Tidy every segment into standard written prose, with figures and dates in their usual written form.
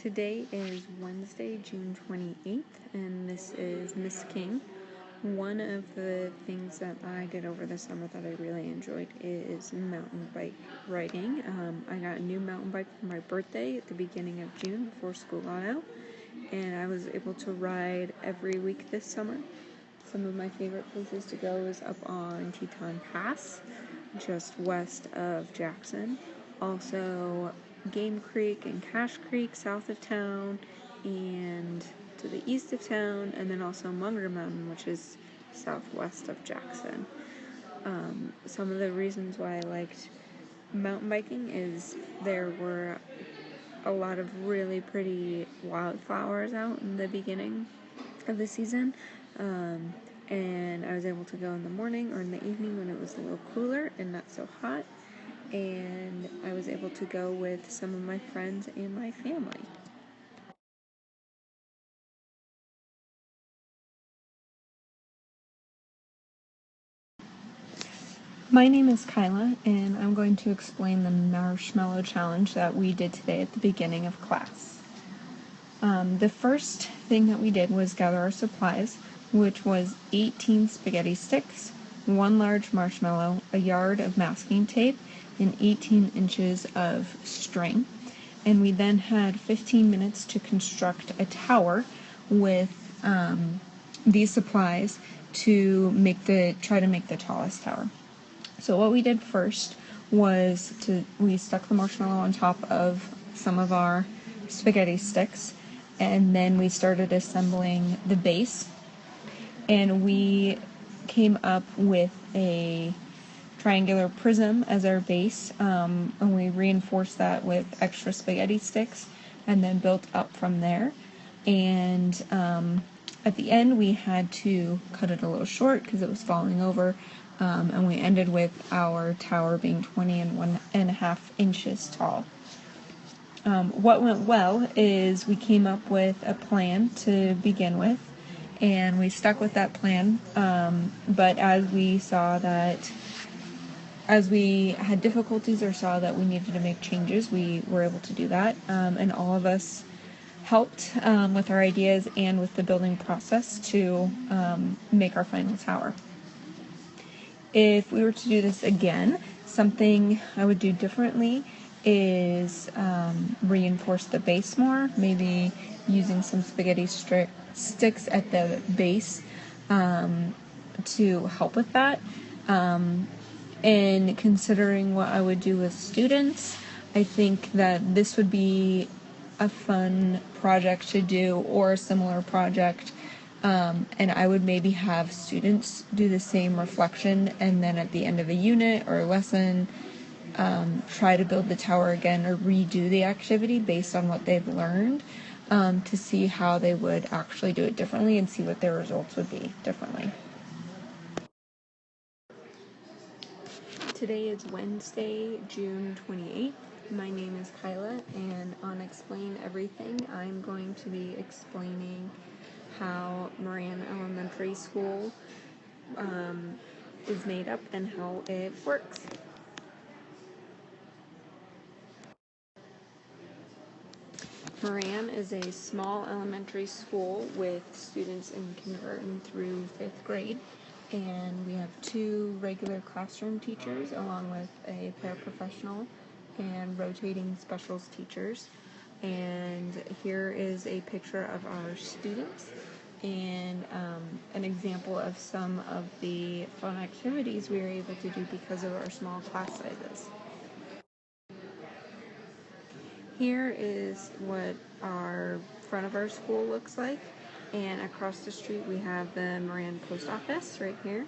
Today is Wednesday, June 28th, and this is Miss King. One of the things that I did over the summer that I really enjoyed is mountain bike riding. I got a new mountain bike for my birthday at the beginning of June before school got out, and I was able to ride every week this summer. Some of my favorite places to go is up on Teton Pass, just west of Jackson. Also, Game Creek and Cache Creek south of town, and to the east of town, and then also Munger Mountain, which is southwest of Jackson. Some of the reasons why I liked mountain biking is there were a lot of really pretty wildflowers out in the beginning of the season. And I was able to go in the morning or in the evening when it was a little cooler and not so hot. And I was able to go with some of my friends and my family. My name is Kyla, and I'm going to explain the marshmallow challenge that we did today at the beginning of class. The first thing that we did was gather our supplies, which was 18 spaghetti sticks, 1 large marshmallow, a yard of masking tape, and 18 inches of string. And we then had 15 minutes to construct a tower with these supplies to try to make the tallest tower. So what we did first was we stuck the marshmallow on top of some of our spaghetti sticks, and then we started assembling the base, and we came up with a triangular prism as our base, and we reinforced that with extra spaghetti sticks and then built up from there. And at the end we had to cut it a little short because it was falling over, and we ended with our tower being 20.5 inches tall. What went well is we came up with a plan to begin with, and we stuck with that plan, but as we had difficulties or saw that we needed to make changes, we were able to do that, and all of us helped with our ideas and with the building process to make our final tower. If we were to do this again, something I would do differently is reinforce the base more, maybe using some spaghetti sticks at the base to help with that. And considering what I would do with students, I think that this would be a fun project to do, or a similar project, and I would maybe have students do the same reflection, and then at the end of a unit or a lesson, try to build the tower again or redo the activity based on what they've learned, to see how they would actually do it differently and see what their results would be differently. Today is Wednesday, June 28th. My name is Kyla, and on Explain Everything, I'm going to be explaining how Moran Elementary School is made up and how it works. Moran is a small elementary school with students in kindergarten through 5th grade, and we have 2 regular classroom teachers along with a paraprofessional and rotating specials teachers. And here is a picture of our students and an example of some of the fun activities we were able to do because of our small class sizes. Here is what our front of our school looks like, and across the street we have the Moran Post Office right here,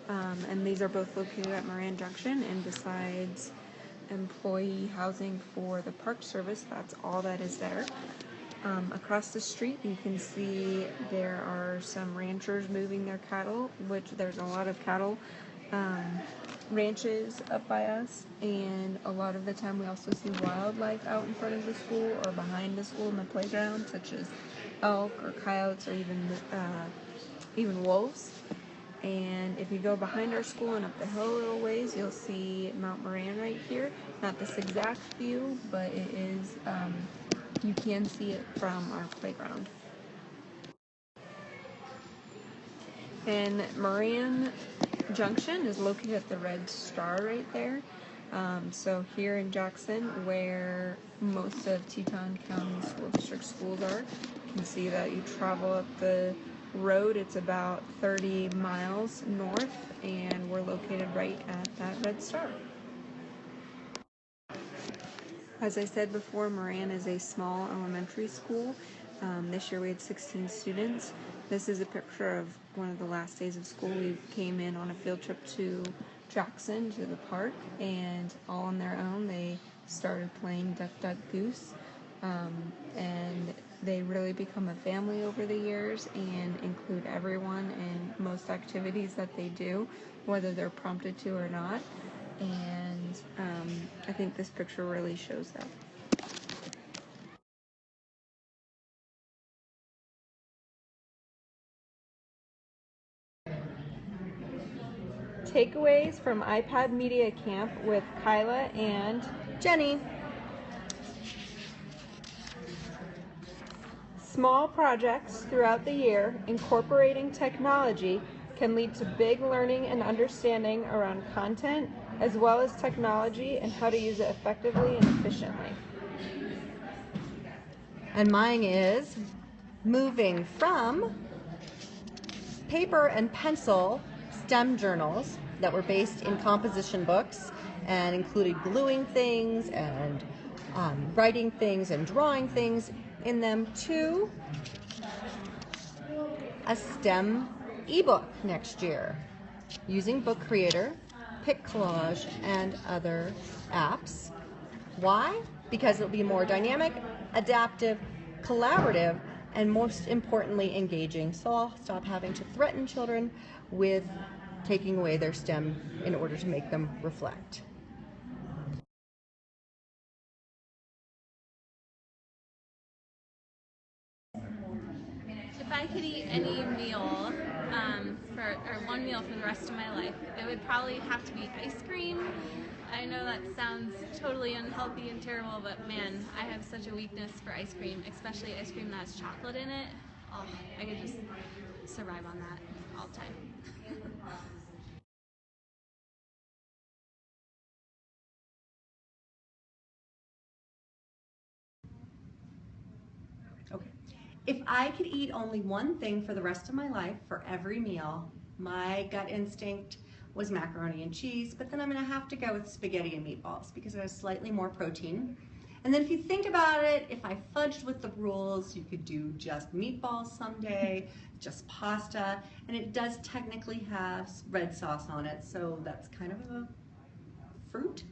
and these are both located at Moran Junction. And besides employee housing for the Park Service, that's all that is there. Across the street you can see there are some ranchers moving their cattle, which there's a lot of cattle ranches up by us, and a lot of the time we also see wildlife out in front of the school or behind the school in the playground, such as elk or coyotes or even wolves. And if you go behind our school and up the hill a little ways, you'll see Mount Moran right here. Not this exact view, but it is You can see it from our playground. And Marion Junction is located at the Red Star right there. So here in Jackson, where most of Teton County School District schools are, you can see that you travel up the road. It's about 30 miles north, and we're located right at that Red Star. As I said before, Moran is a small elementary school. This year we had 16 students. This is a picture of one of the last days of school. We came in on a field trip to Jackson, to the park, and all on their own they started playing Duck Duck Goose. And they really become a family over the years and include everyone in most activities that they do, whether they're prompted to or not. And I think this picture really shows that. Takeaways from iPad Media Camp with Kyla and Jenny. Small projects throughout the year incorporating technology can lead to big learning and understanding around content, as well as technology and how to use it effectively and efficiently. And mine is moving from paper and pencil STEM journals that were based in composition books and included gluing things and writing things and drawing things in them to a STEM ebook next year using Book Creator, PicCollage, and other apps. Why? Because it'll be more dynamic, adaptive, collaborative, and most importantly, engaging. So I'll stop having to threaten children with taking away their STEM in order to make them reflect. If I could eat any meal or one meal for the rest of my life, it would probably have to be ice cream. I know that sounds totally unhealthy and terrible, but man, I have such a weakness for ice cream, especially ice cream that has chocolate in it. Oh, I could just survive on that all the time. Okay. If I could eat only one thing for the rest of my life for every meal, my gut instinct was macaroni and cheese, but then I'm gonna have to go with spaghetti and meatballs because it has slightly more protein. And then if you think about it, if I fudged with the rules, you could do just meatballs someday, just pasta, and it does technically have red sauce on it, so that's kind of a fruit.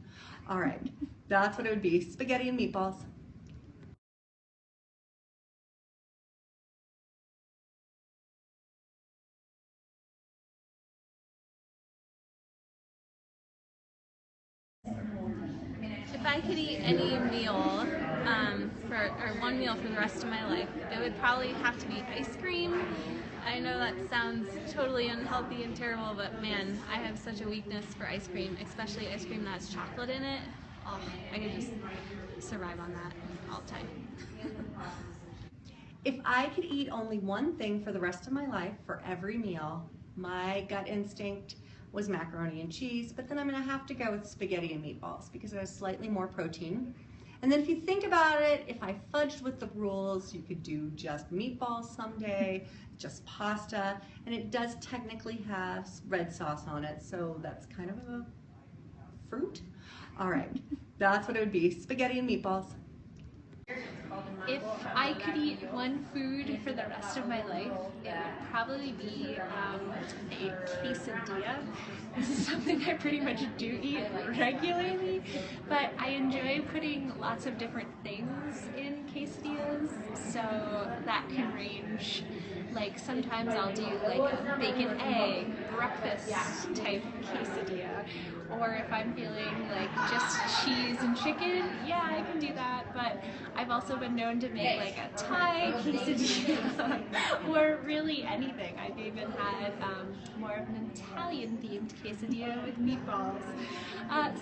All right, that's what it would be, spaghetti and meatballs. If I could eat any meal or one meal for the rest of my life, it would probably have to be ice cream. I know that sounds totally unhealthy and terrible, but man, I have such a weakness for ice cream, especially ice cream that has chocolate in it. Oh, I could just survive on that all the time. If I could eat only one thing for the rest of my life for every meal, my gut instinct was macaroni and cheese, but then I'm gonna have to go with spaghetti and meatballs because it has slightly more protein. And then if you think about it, if I fudged with the rules, you could do just meatballs someday, just pasta, and it does technically have red sauce on it, so that's kind of a fruit. All right, that's what it would be, spaghetti and meatballs. If I could eat one food for the rest of my life, it would probably be a quesadilla. This is something I pretty much do eat regularly, but I enjoy putting lots of different things in quesadillas, so that can range. Like sometimes I'll do like a bacon egg breakfast type quesadilla, or if I'm feeling like just cheese and chicken, yeah, I can do that. But I've also been known to make like a Thai quesadilla or really anything. I've even had more of an Italian themed quesadilla with meatballs.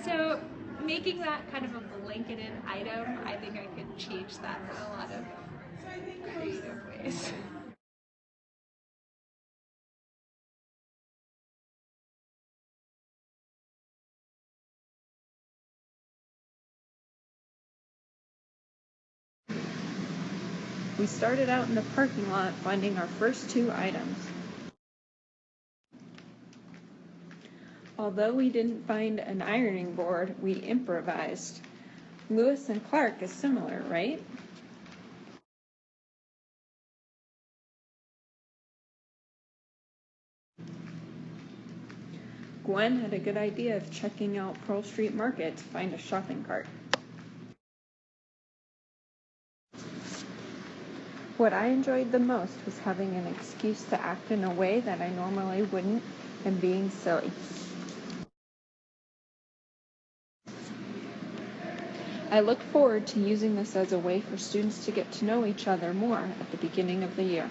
So making that kind of a blanketed item, I think I could change that in a lot of creative ways. We started out in the parking lot finding our first 2 items. Although we didn't find an ironing board, we improvised. Lewis and Clark is similar, right? Gwen had a good idea of checking out Pearl Street Market to find a shopping cart. What I enjoyed the most was having an excuse to act in a way that I normally wouldn't and being silly. I look forward to using this as a way for students to get to know each other more at the beginning of the year.